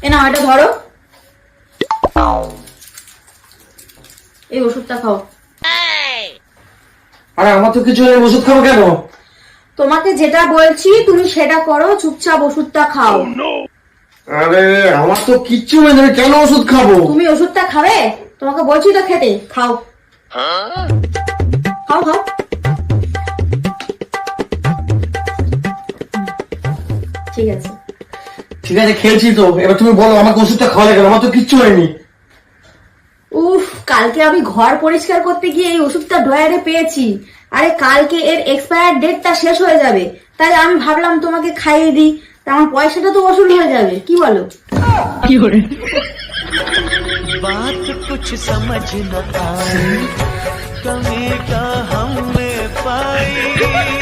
এ না এটা ধরো, এই ওষুধটা খাও। আরে আমার তো কিছু নেই, ওষুধ খাবো কেন? তোমাকে যেটা বলছি তুমি সেটা করো, চুপচাপ ওষুধটা খাও। আরে আমার তো কিচ্ছু নেই, আমি কেন ওষুধ খাবো? তুমি ওষুধটা খাবে, তোমাকে বলছি তো খেতে, খাও খাও খাও। ঠিক আছে ঠিক আছে খেয়েছি তো, এবার তুমি বলো আমাকে ওষুধটা খাওয়ালে কেন? আমার তো কিচ্ছু হয়নি। উফ, কালকে আমি ঘর পরিষ্কার করতে গিয়ে এই ওষুধটা ড্রয়ারে পেয়েছি। আরে কালকে এর এক্সপায়ার ডেটটা শেষ হয়ে যাবে, তাই আমি ভাবলাম তোমাকে খাইয়ে দিই, তা আমার পয়সাটা তো वसूल হয়ে যাবে, কি বলো? কি করে बात कुछ समझ न आई, कमी क्या हमने पाई।